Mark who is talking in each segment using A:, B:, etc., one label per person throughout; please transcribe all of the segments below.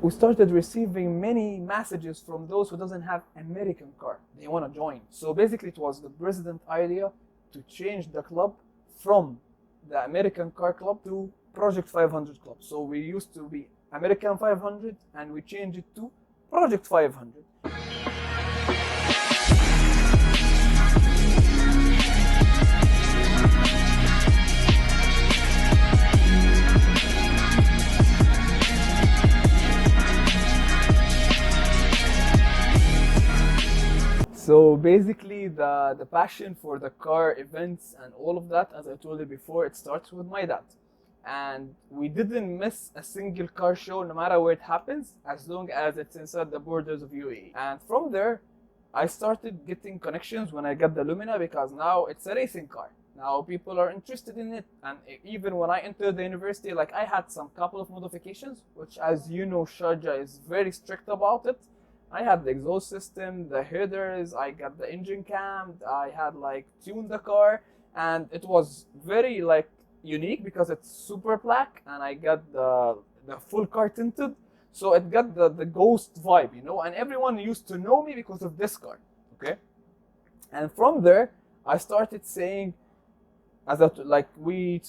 A: we started receiving many messages from those who doesn't have American car. They want to join. So basically it was the president idea to change the club from the American car club to Project 500 club. So we used to be American 500 and we changed it to Project 500. So basically the passion for the car events and all of that, as I told you before, it starts with my dad. And we didn't miss a single car show no matter where it happens, as long as it's inside the borders of UAE. And from there, I started getting connections when I got the Lumina, because now it's a racing car. Now people are interested in it. And even when I entered the university, like I had some couple of modifications, which as you know, Sharjah is very strict about it. I had the exhaust system, the headers, I got the engine cam, I had like tuned the car, and it was very like unique because it's super black, and I got the full car tinted, so it got the ghost vibe, you know, and everyone used to know me because of this car, okay? And from there, I started saying, as I, like we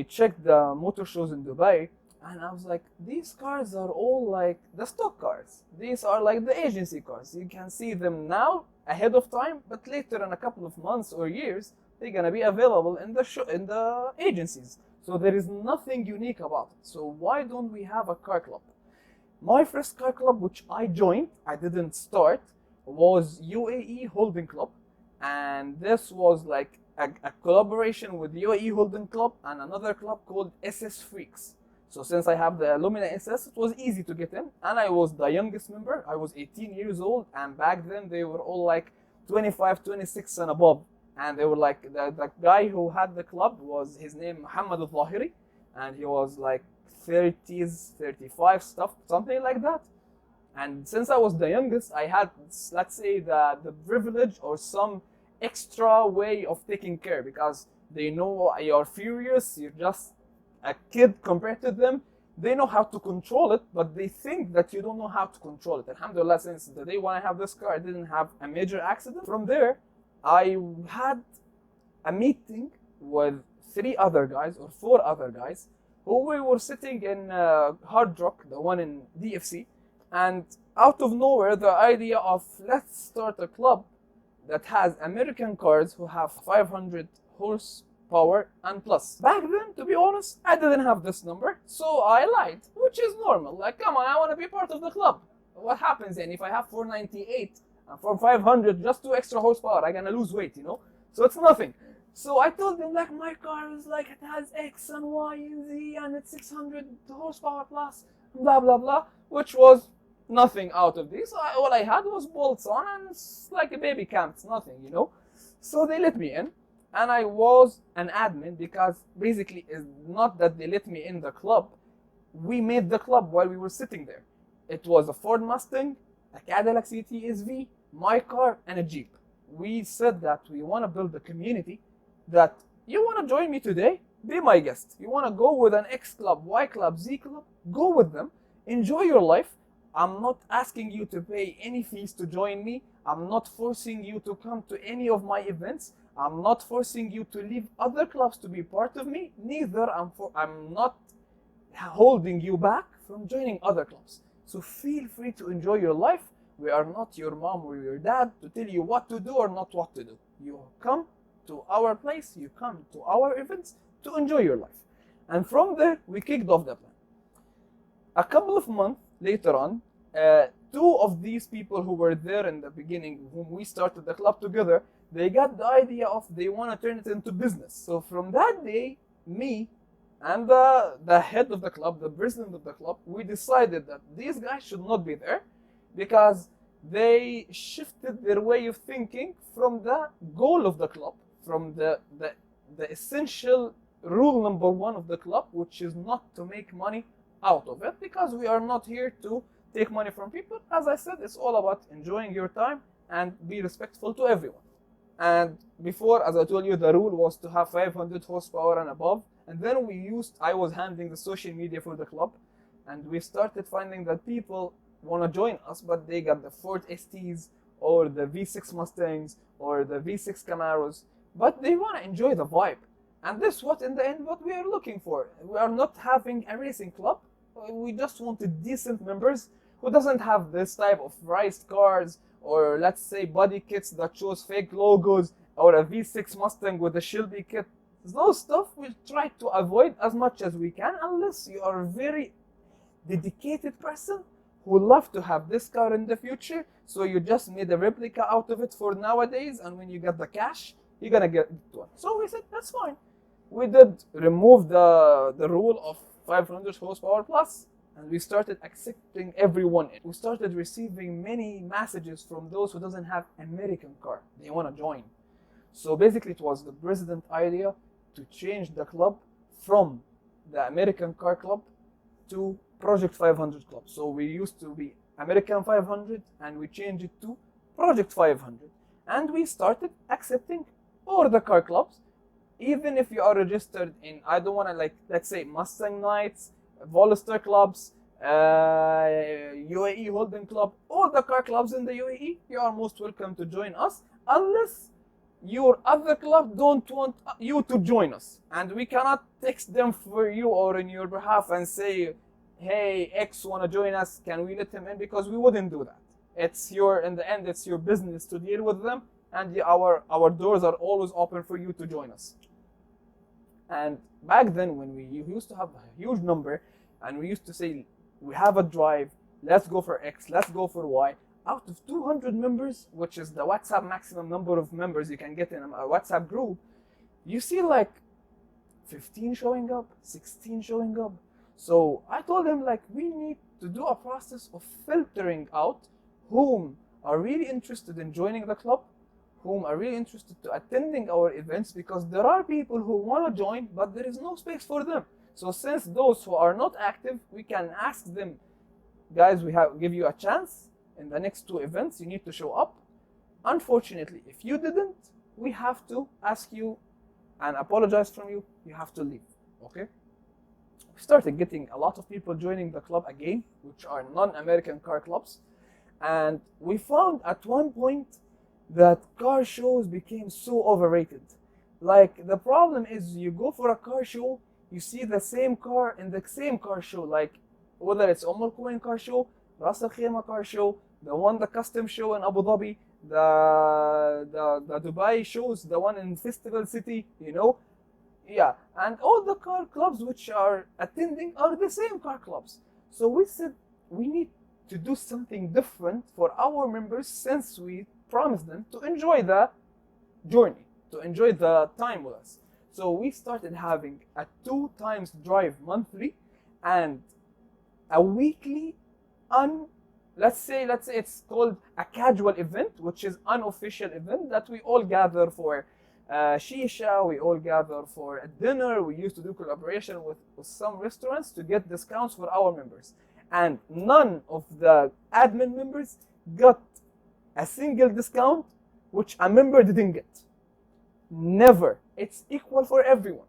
A: checked the motor shows in Dubai, and I was like, these cars are all like the stock cars. These are like the agency cars. You can see them now ahead of time, but later in a couple of months or years, they're gonna be available in the agencies. So there is nothing unique about it. So why don't we have a car club? My first car club, which I joined, I didn't start, was UAE Holding Club. And this was like a collaboration with UAE Holding Club and another club called SS Freaks. So since I have the Lumina SS, it was easy to get in, and I was the youngest member. I was 18 years old, and back then they were all like 25, 26 and above. And they were like, the guy who had the club was, his name Mohammed, and he was like 30s, 35 stuff, something like that. And since I was the youngest, I had, let's say, the privilege or some extra way of taking care, because they know you're furious, you're just a kid compared to them. They know how to control it, but they think that you don't know how to control it. Alhamdulillah, since the day when I have this car, I didn't have a major accident. From there, I had a meeting with 3 other guys or 4 other guys who we were sitting in Hard Rock, the one in DFC, and out of nowhere, the idea of let's start a club that has American cars who have 500 horsepower and plus. Back then, to be honest, I didn't have this number, so I lied, which is normal. Like, come on, I want to be part of the club. What happens then if I have 498 and from 500, just 2 extra horsepower, I'm gonna lose weight, you know? So it's nothing. So I told them, like, my car is like, it has X and Y and Z and it's 600 horsepower plus, blah, blah, blah, which was nothing out of this. All I had was bolts on, and it's like a baby cam, it's nothing, you know? So they let me in, and I was an admin, because basically it's not that they let me in the club. We made the club while we were sitting there. It was a Ford Mustang, a Cadillac CT SV, my car, and a Jeep. We said that we want to build a community that you want to join me today, be my guest. You want to go with an X club, Y club, Z club, go with them, enjoy your life. I'm not asking you to pay any fees to join me. I'm not forcing you to come to any of my events. I'm not forcing you to leave other clubs to be part of me. Neither I'm not holding you back from joining other clubs. So feel free to enjoy your life. We are not your mom or your dad to tell you what to do or not what to do. You come to our place, you come to our events to enjoy your life. And from there, we kicked off the plan. A couple of months later on, 2 of these people who were there in the beginning, whom we started the club together, they got the idea of they want to turn it into business. So from that day, me and the head of the club, the president of the club, we decided that these guys should not be there, because they shifted their way of thinking from the goal of the club, from the essential rule number 1 of the club, which is not to make money out of it, because we are not here to take money from people. As I said, it's all about enjoying your time and be respectful to everyone. And before, as I told you, the rule was to have 500 horsepower and above. And then I was handling the social media for the club. and we started finding that people want to join us, but they got the Ford STs or the V6 Mustangs or the V6 Camaros, but they want to enjoy the vibe. And this what in the end what we are looking for. We are not having a racing club. We just wanted decent members who doesn't have this type of raced cars, or let's say body kits that shows fake logos, or a V6 Mustang with a Shelby kit. Those stuff we try to avoid as much as we can, unless you are a very dedicated person who love to have this car in the future, so you just made a replica out of it for nowadays, and when you get the cash, you're gonna get one. So we said, that's fine. We did remove the rule of 500 horsepower plus, and we started accepting everyone. We started receiving many messages from those who doesn't have American car. They want to join. So basically it was the president idea to change the club from the American car club to Project 500 club. So we used to be American 500 and we changed it to Project 500. And we started accepting all the car clubs, even if you are registered in, I don't want to, like, let's say Mustang Knights, Volster clubs, UAE Holding Club, all the car clubs in the UAE, you are most welcome to join us, unless your other club don't want you to join us. And we cannot text them for you or in your behalf and say, hey, X want to join us, can we let him in? Because we wouldn't do that. It's in the end, it's your business to deal with them, and our doors are always open for you to join us. And back then, when we used to have a huge number, and we used to say, we have a drive, let's go for X, let's go for Y, out of 200 members, which is the WhatsApp maximum number of members you can get in a WhatsApp group, you see like 15 showing up, 16 showing up. So I told him, like, we need to do a process of filtering out whom are really interested in joining the club, whom are really interested to attending our events, because there are people who want to join, but there is no space for them. So since those who are not active, we can ask them, guys, we give you a chance in the next 2 events, you need to show up. Unfortunately, if you didn't, we have to ask you and apologize from you, you have to leave, okay? We started getting a lot of people joining the club again, which are non-American car clubs. And we found at one point that car shows became so overrated. Like, the problem is, you go for a car show, you see the same car in the same car show, like whether it's Al Quwain car show, Ras Al Khaimah car show, the custom show in Abu Dhabi, the Dubai shows, the one in Festival City, you know. Yeah, and all the car clubs which are attending are the same car clubs. So we said, we need to do something different for our members, since we promised them to enjoy the journey, to enjoy the time with us. So we started having a 2 times drive monthly and a weekly let's say it's called a casual event, which is unofficial event that we all gather for shisha, we all gather for a dinner. We used to do collaboration with some restaurants to get discounts for our members. And none of the admin members got a single discount which a member didn't get. Never. It's equal for everyone.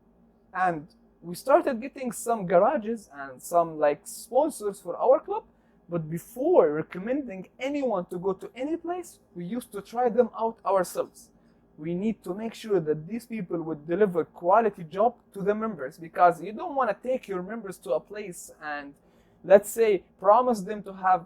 A: And we started getting some garages and some like sponsors for our club. But before recommending anyone to go to any place, we used to try them out ourselves. We need to make sure that these people would deliver quality job to the members, because you don't want to take your members to a place and, let's say, promise them to have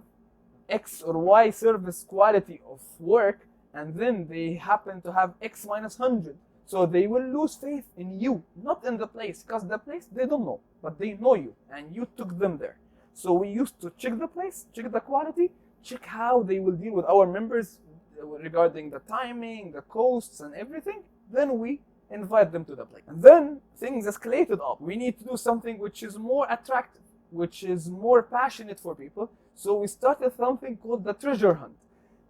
A: X or Y service quality of work, and then they happen to have X minus 100. So they will lose faith in you, not in the place, because the place they don't know, but they know you and you took them there. So we used to check the place, check the quality, check how they will deal with our members regarding the timing, the costs and everything. Then we invite them to the place. And then things escalated up. We need to do something which is more attractive, which is more passionate for people. So we started something called the treasure hunt.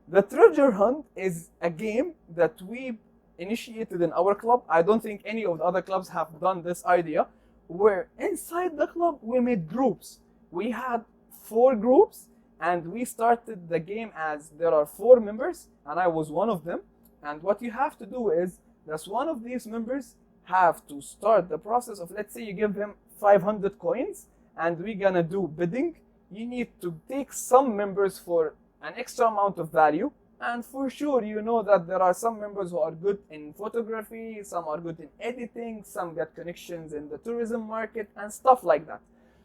A: The treasure hunt is a game that we initiated in our club. I don't think any of the other clubs have done this idea, where inside the club we made groups. We had 4 groups, and we started the game as there are 4 members, and I was one of them. And what you have to do is that one of these members have to start the process of, let's say you give him 500 coins, and we're gonna do bidding, you need to take some members for an extra amount of value. And for sure, you know that there are some members who are good in photography, some are good in editing, some get connections in the tourism market and stuff like that.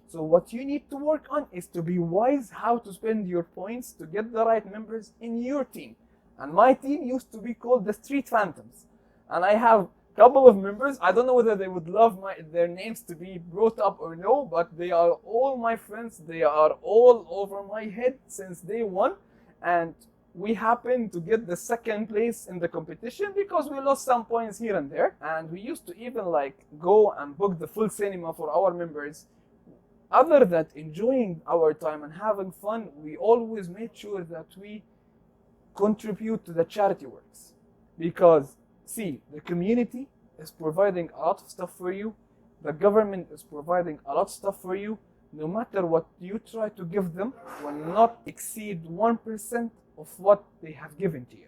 A: So what you need to work on is to be wise how to spend your points to get the right members in your team. And my team used to be called the Street Phantoms. And I have a couple of members. I don't know whether they would love their names to be brought up or no, but they are all my friends. They are all over my head since day one. And we happened to get the second place in the competition because we lost some points here and there. And we used to even like go and book the full cinema for our members. Other than enjoying our time and having fun, we always made sure that we contribute to the charity works. Because see, the community is providing a lot of stuff for you. The government is providing a lot of stuff for you. No matter what you try to give them, will not exceed 1% of what they have given to you.